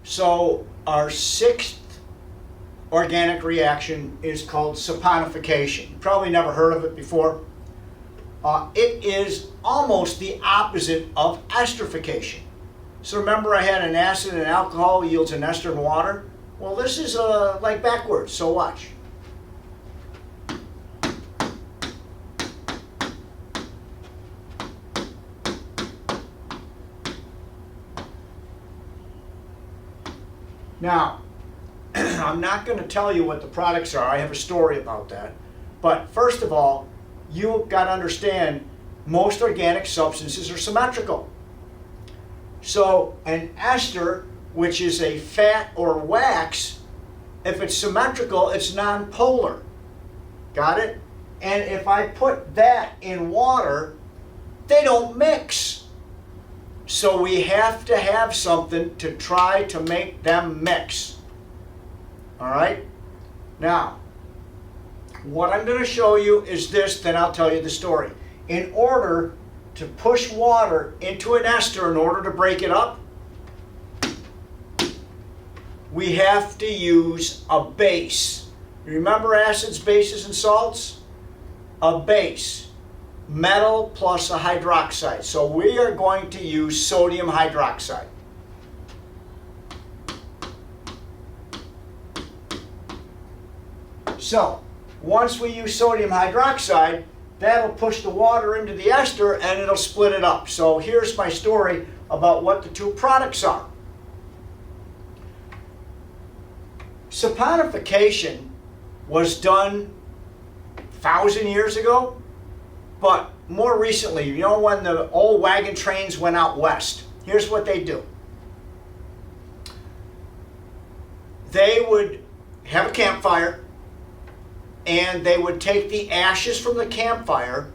So our sixth organic reaction is called saponification. You probably never heard of it before. It is almost the opposite of esterification. So remember, I had an acid and alcohol yields an ester in water. Well, this is like backwards, so watch. Now, I'm not going to tell you what the products are. I have a story about that. But first of all, you've got to understand most organic substances are symmetrical. So an ester, which is a fat or wax, if it's symmetrical, it's nonpolar. Got it? And if I put that in water, they don't mix. So we have to have something to try to make them mix. All right? Now, what I'm going to show you is this, then I'll tell you the story. In order to push water into an ester, in order to break it up, we have to use a base. You remember acids, bases, and salts? A base. Metal plus a hydroxide. So we are going to use sodium hydroxide. So, once we use sodium hydroxide, that'll push the water into the ester and it'll split it up. So here's my story about what the two products are. Saponification was done 1,000 years ago, but more recently, you know, when the old wagon trains went out west, here's what they do. They would have a campfire, and they would take the ashes from the campfire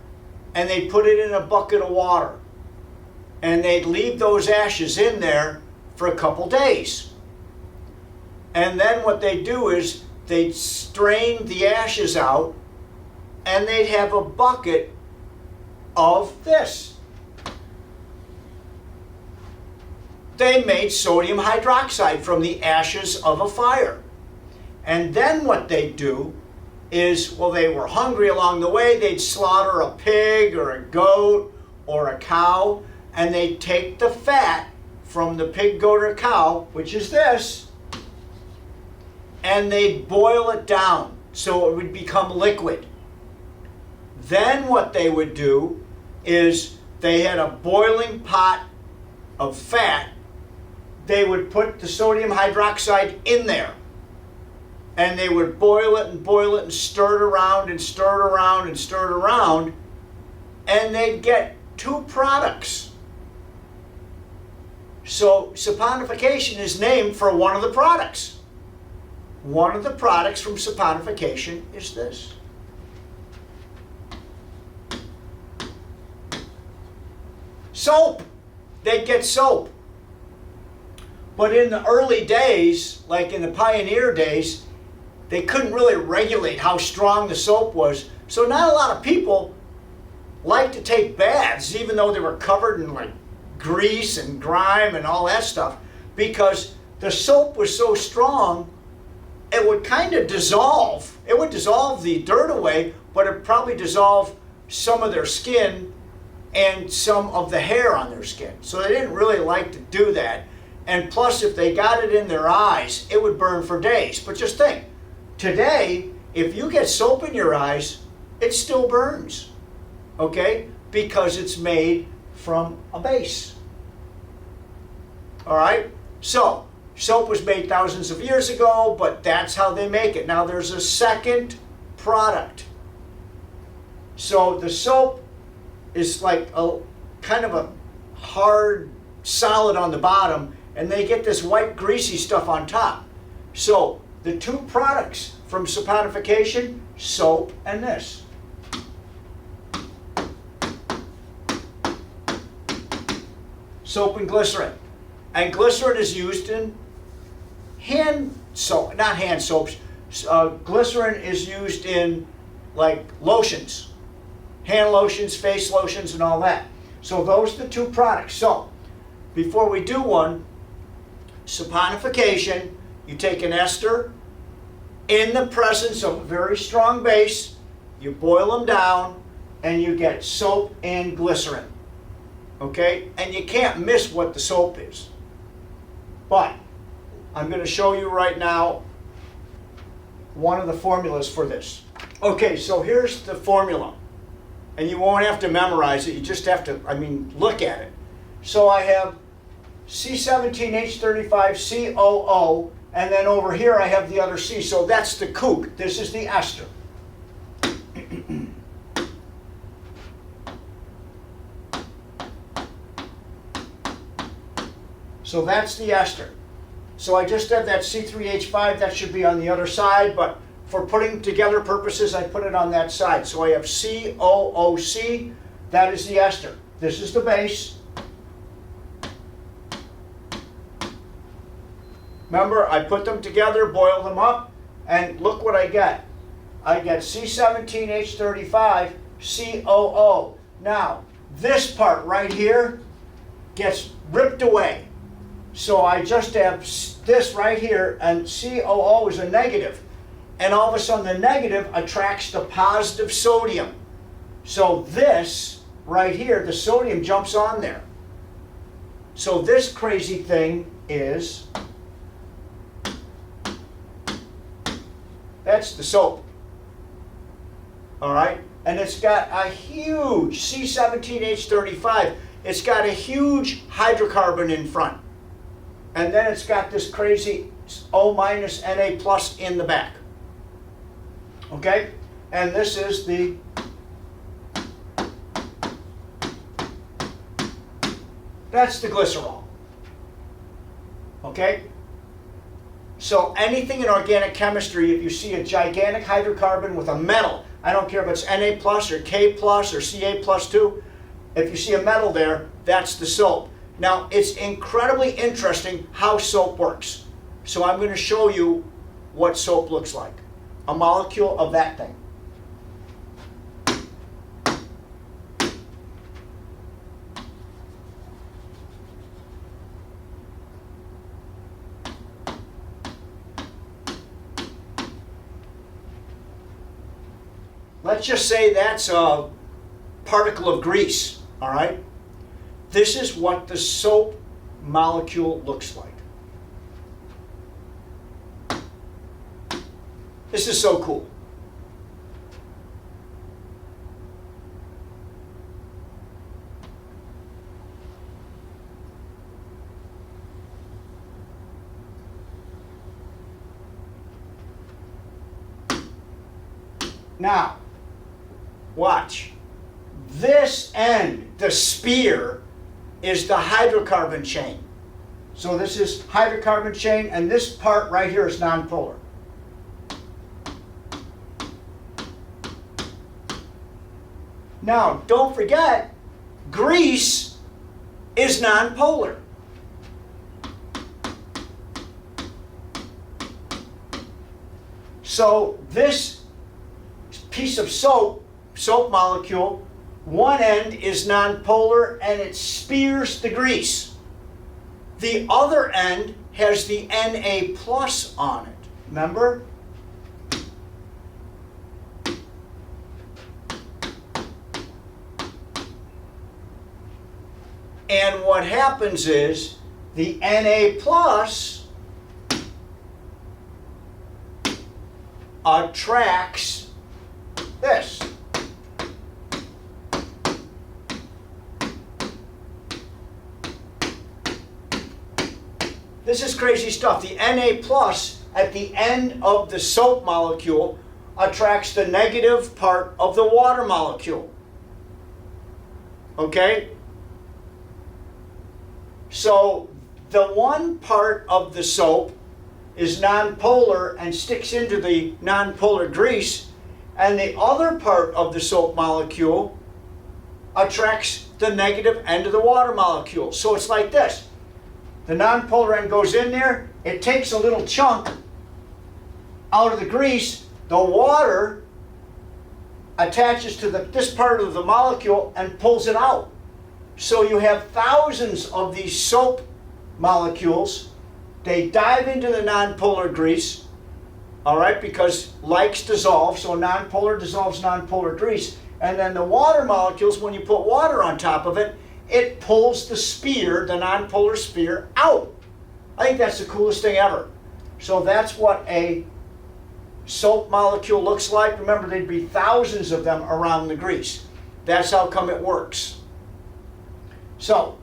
and they'd put it in a bucket of water. And they'd leave those ashes in there for a couple days. And then what they'd do is they'd strain the ashes out and they'd have a bucket of this. They made sodium hydroxide from the ashes of a fire. And then what they'd do is, well, they were hungry along the way, they'd slaughter a pig or a goat or a cow, and they'd take the fat from the pig, goat, or cow, which is this, and they'd boil it down so it would become liquid. Then what they would do is they had a boiling pot of fat. They would put the sodium hydroxide in there. And they would boil it and stir it around and stir it around and stir it around. And they'd get two products. So saponification is named for one of the products. One of the products from saponification is this. Soap. They'd get soap. But in the early days, like in the pioneer days, they couldn't really regulate how strong the soap was. So not a lot of people liked to take baths, even though they were covered in like grease and grime and all that stuff, because the soap was so strong, it would kind of dissolve. It would dissolve the dirt away, but it would probably dissolve some of their skin and some of the hair on their skin. So they didn't really like to do that. And plus, if they got it in their eyes, it would burn for days. But just think, today, if you get soap in your eyes, it still burns, okay? Because it's made from a base. All right? So, soap was made thousands of years ago, but that's how they make it. Now, there's a second product. So, the soap is like a kind of a hard solid on the bottom, and they get this white greasy stuff on top. So, the two products from saponification, soap and this. Soap and glycerin. And glycerin is used in hand soap, not hand soaps. Glycerin is used in like lotions, hand lotions, face lotions, and all that. So those are the two products. So before we do one, saponification, you take an ester in the presence of a very strong base, you boil them down, and you get soap and glycerin. Okay? And you can't miss what the soap is. But I'm going to show you right now one of the formulas for this. Okay, so here's the formula. And you won't have to memorize it, you just have to, look at it. So I have C17H35COO, and then over here I have the other C, so that's the kook. This is the ester. So that's the ester. So I just have that C3H5, that should be on the other side, but for putting together purposes, I put it on that side. So I have COOC, that is the ester. This is the base. Remember, I put them together, boil them up, and look what I get. I get C17H35, COO. Now, this part right here gets ripped away. So I just have this right here, and COO is a negative. And all of a sudden the negative attracts the positive sodium. So this right here, the sodium jumps on there. So this crazy thing is, that's the soap. All right? And it's got a huge C17H35. It's got a huge hydrocarbon in front. And then it's got this crazy O minus Na plus in the back. Okay? And this is the that's the glycerol. Okay? So anything in organic chemistry, if you see a gigantic hydrocarbon with a metal, I don't care if it's Na plus or K plus or Ca plus 2, if you see a metal there, that's the soap. Now, it's incredibly interesting how soap works. So I'm going to show you what soap looks like. A molecule of that thing. Let's just say that's a particle of grease, all right? This is what the soap molecule looks like. This is so cool. Now, watch. This end, the spear, is the hydrocarbon chain. So this is hydrocarbon chain, and this part right here is nonpolar. Now, don't forget, grease is nonpolar. So this piece of soap molecule, one end is nonpolar and it spears the grease. The other end has the Na plus on it. Remember? And what happens is the Na plus attracts this. This is crazy stuff. The Na plus at the end of the soap molecule attracts the negative part of the water molecule. Okay? So the one part of the soap is nonpolar and sticks into the nonpolar grease, and the other part of the soap molecule attracts the negative end of the water molecule. So it's like this. The nonpolar end goes in there, it takes a little chunk out of the grease, the water attaches to this part of the molecule and pulls it out. So you have thousands of these soap molecules they dive into the nonpolar grease, all right, because likes dissolve, so nonpolar dissolves nonpolar grease. And then the water molecules, when you put water on top of it, it pulls the sphere, the nonpolar sphere, out. I think that's the coolest thing ever. So that's what a soap molecule looks like. Remember, there'd be thousands of them around the grease. That's how come it works. So,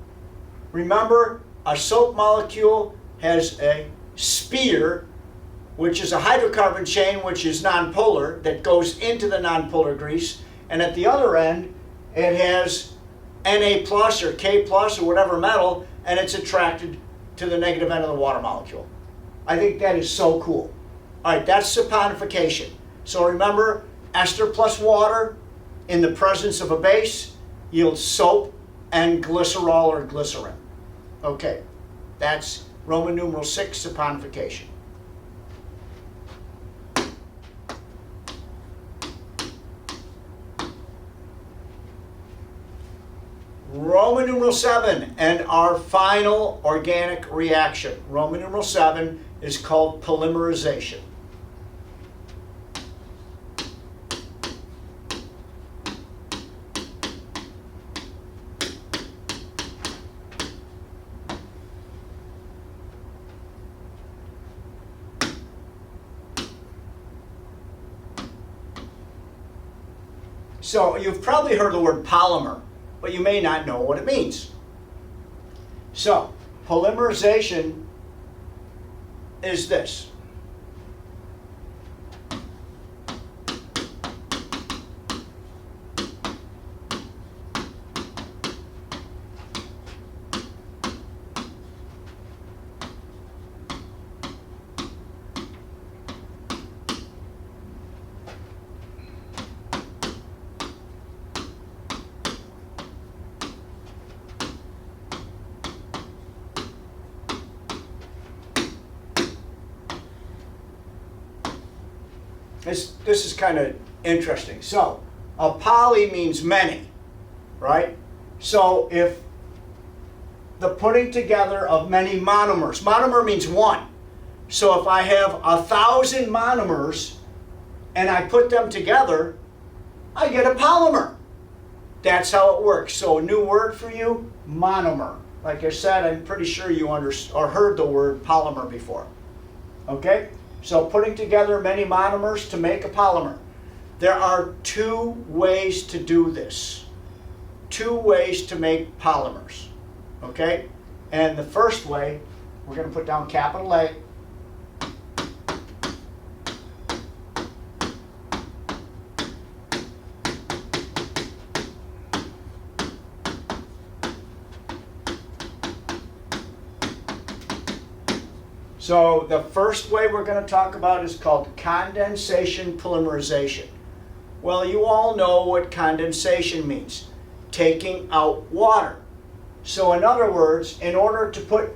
remember, a soap molecule has a sphere, which is a hydrocarbon chain, which is nonpolar, that goes into the nonpolar grease. And at the other end, it has Na plus or K plus or whatever metal, and it's attracted to the negative end of the water molecule. I think that is so cool. All right, that's saponification. So remember, ester plus water in the presence of a base yields soap and glycerol or glycerin. Okay, that's Roman numeral 6, saponification. Roman numeral 7, and our final organic reaction. Roman numeral 7 is called polymerization. So you've probably heard the word polymer, but you may not know what it means. So, polymerization is this. This is kind of interesting. So, a poly means many, right? So, if the putting together of many monomers, monomer means one. So, if I have 1,000 monomers and I put them together, I get a polymer. That's how it works. So, a new word for you, monomer. Like I said, I'm pretty sure you heard the word polymer before. Okay? So putting together many monomers to make a polymer. There are two ways to do this. Two ways to make polymers. Okay? And the first way, we're going to put down capital A. So the first way we're going to talk about is called condensation polymerization. Well, you all know what condensation means, taking out water. So in other words, in order to put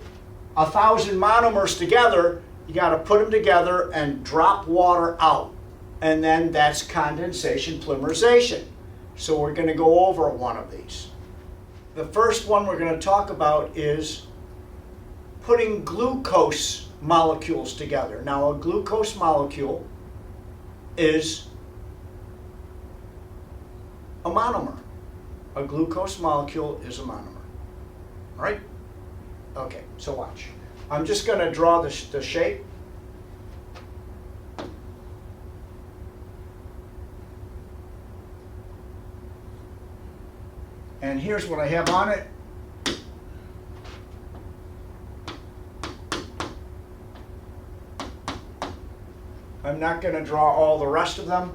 1,000 monomers together, you got to put them together and drop water out. And then that's condensation polymerization. So we're going to go over one of these. The first one we're going to talk about is putting glucose molecules together. Now, a glucose molecule is a monomer. A glucose molecule is a monomer. All right? Okay, so watch. I'm just going to draw the shape. And here's what I have on it. I'm not going to draw all the rest of them.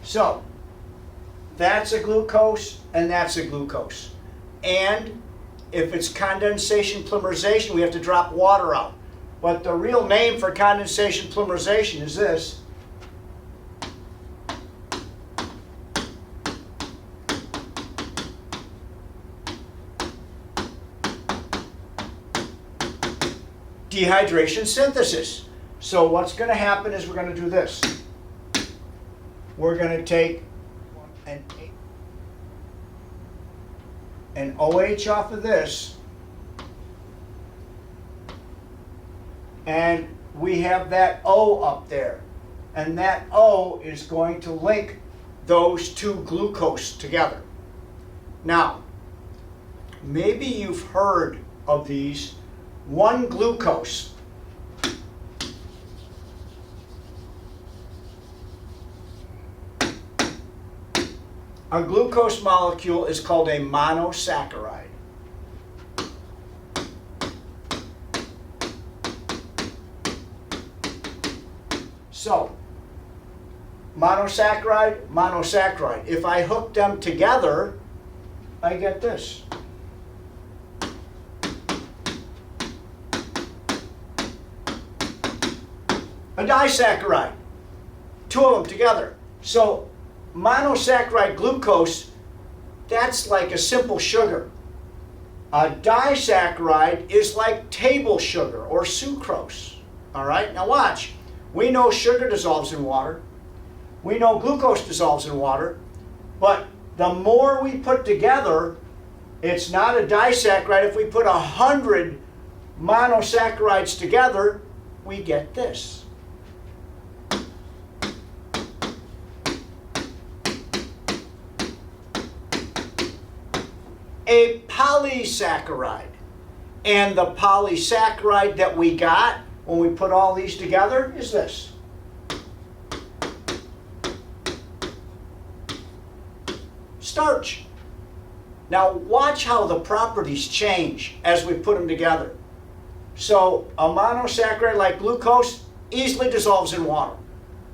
So, that's a glucose and that's a glucose. And if it's condensation polymerization, we have to drop water out. But the real name for condensation polymerization is this. dehydration synthesis. So what's going to happen is we're going to do this. We're going to take an OH off of this, and we have that O up there. And that O is going to link those two glucose together. Now, maybe you've heard of these 1-glucose. A glucose molecule is called a monosaccharide. So, monosaccharide, monosaccharide. If I hook them together, I get this. A disaccharide. Two of them together. So, monosaccharide glucose, that's like a simple sugar. A disaccharide is like table sugar or sucrose. All right, now watch. We know sugar dissolves in water. We know glucose dissolves in water. But the more we put together, it's not a disaccharide. If we put 100 monosaccharides together, we get this. A polysaccharide. And the polysaccharide that we got when we put all these together is this. Starch. Now watch how the properties change as we put them together. So a monosaccharide like glucose easily dissolves in water.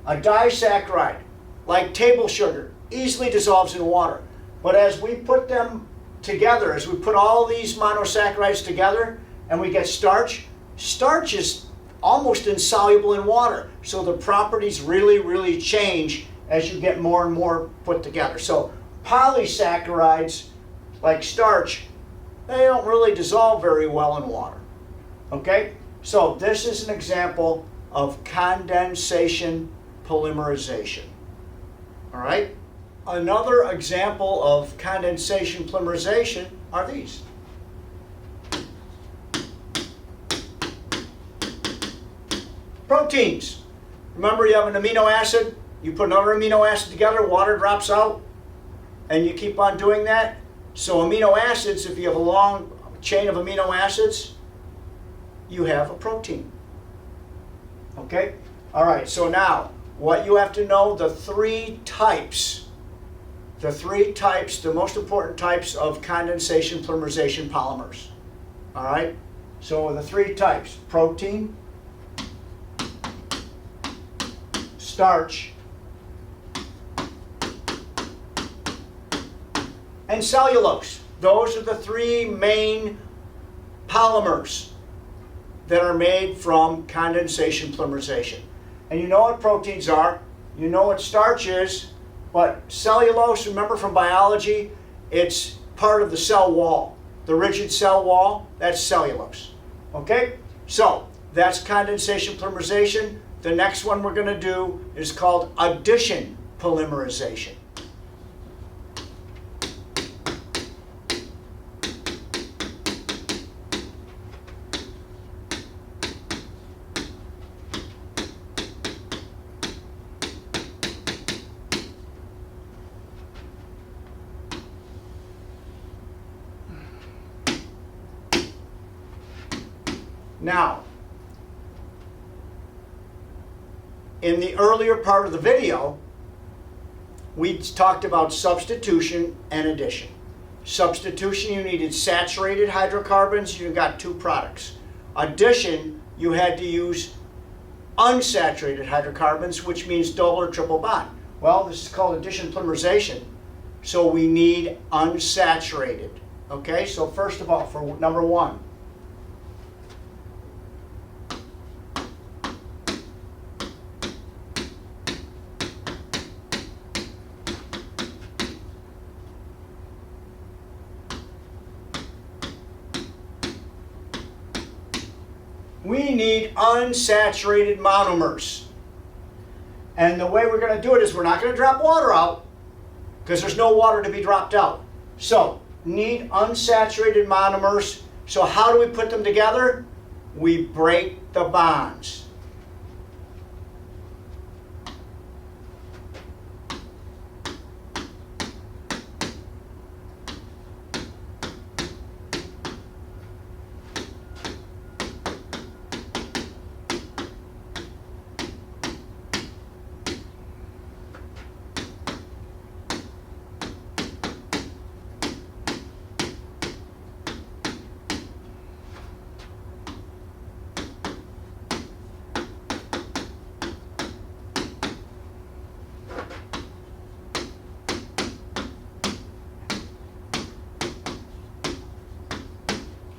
A disaccharide like table sugar easily dissolves in water. But as we put them together, as we put all these monosaccharides together and we get starch, starch is almost insoluble in water. So the properties really change as you get more and more put together. So polysaccharides, like starch, they don't really dissolve very well in water. Okay? So this is an example of condensation polymerization. All right? Another example of condensation polymerization are these. Proteins. Remember, you have an amino acid, you put another amino acid together, water drops out, and you keep on doing that. So amino acids, if you have a long chain of amino acids, you have a protein. Okay? All right, so now, what you have to know, the three types, the most important types of condensation polymerization polymers. All right? So the three types: protein, starch, and cellulose. Those are the three main polymers that are made from condensation polymerization. And you know what proteins are, you know what starch is, but cellulose, remember from biology, it's part of the cell wall. The rigid cell wall, that's cellulose. Okay? So, that's condensation polymerization. The next one we're going to do is called addition polymerization. Now, in the earlier part of the video, we talked about substitution and addition. Substitution, you needed saturated hydrocarbons, you got two products. Addition, you had to use unsaturated hydrocarbons, which means double or triple bond. Well, this is called addition polymerization, so we need unsaturated. Okay, so first of all, for number one, We need unsaturated monomers. And the way we're going to do it is we're not going to drop water out because there's no water to be dropped out. So, need unsaturated monomers. So how do we put them together? We break the bonds.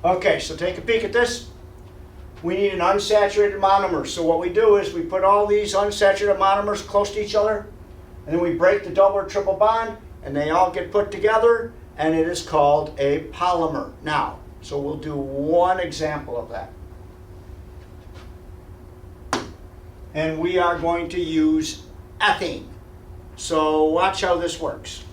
Okay, so take a peek at this. We need an unsaturated monomer. So what we do is we put all these unsaturated monomers close to each other, and then we break the double or triple bond, and they all get put together, and it is called a polymer. Now, so we'll do one example of that. And we are going to use ethene. So watch how this works.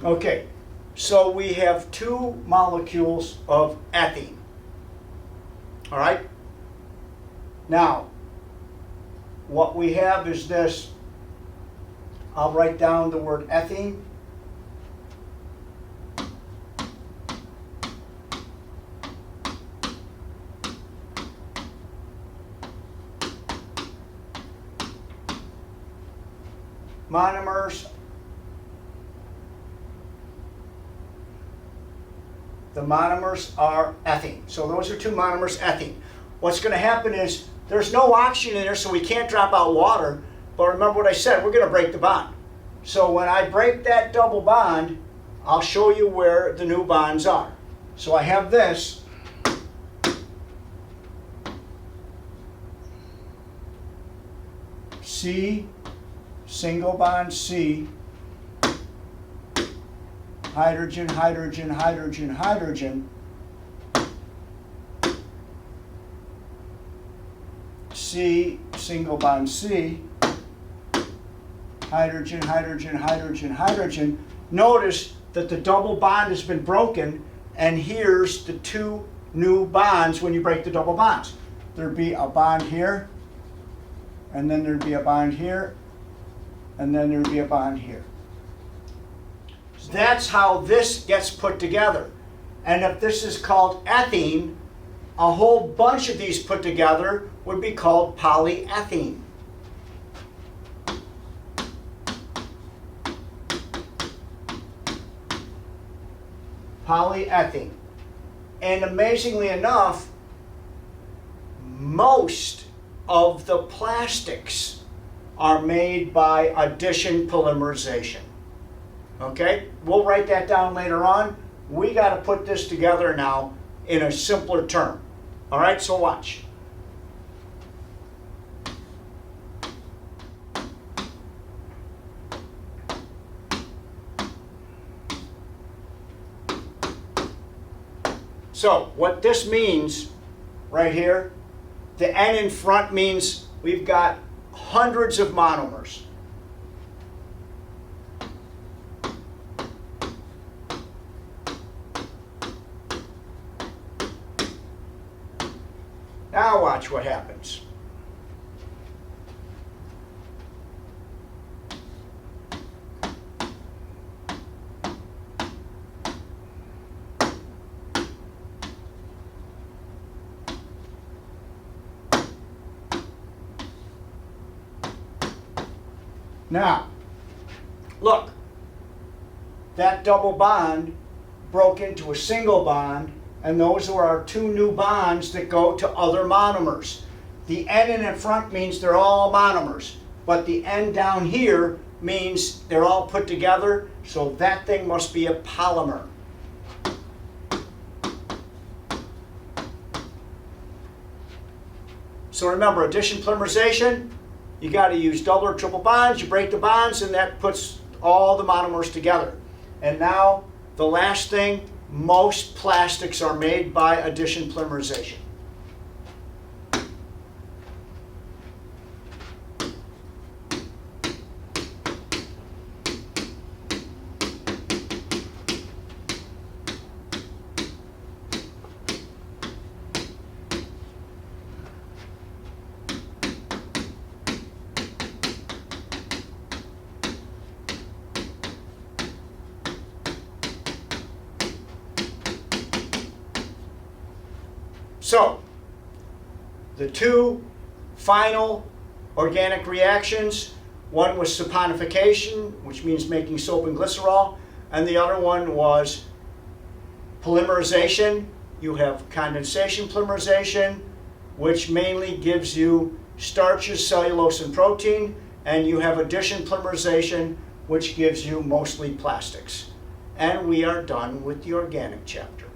Okay, so we have two molecules of ethene. All right? Now, what we have is this. I'll write down the word ethene. Monomers. The monomers are ethene. So those are two monomers, ethene. What's going to happen is there's no oxygen in there, so we can't drop out water. But remember what I said, we're going to break the bond. So when I break that double bond, I'll show you where the new bonds are. So I have this. C, single bond C. Hydrogen, hydrogen, hydrogen, hydrogen. C, single bond C. Hydrogen, hydrogen, hydrogen, hydrogen. Notice that the double bond has been broken, and here's the two new bonds when you break the double bonds. There'd be a bond here, and then there'd be a bond here, and then there'd be a bond here. That's how this gets put together. And if this is called ethene, a whole bunch of these put together would be called polyethene. Polyethene. And amazingly enough, most of the plastics are made by addition polymerization. Okay, we'll write that down later on. We got to put this together now in a simpler term. All right, so watch. So what this means right here, the N in front means we've got hundreds of monomers. Now watch what happens. Now, look, that double bond broke into a single bond, and those are our two new bonds that go to other monomers. The N in the front means they're all monomers, but the N down here means they're all put together, so that thing must be a polymer. So remember, addition polymerization, you got to use double or triple bonds. You break the bonds, and that puts all the monomers together. And now, the last thing, most plastics are made by addition polymerization. So, the two final organic reactions, one was saponification, which means making soap and glycerol, and the other one was polymerization. You have condensation polymerization, which mainly gives you starches, cellulose, and protein, and you have addition polymerization, which gives you mostly plastics. And we are done with the organic chapter.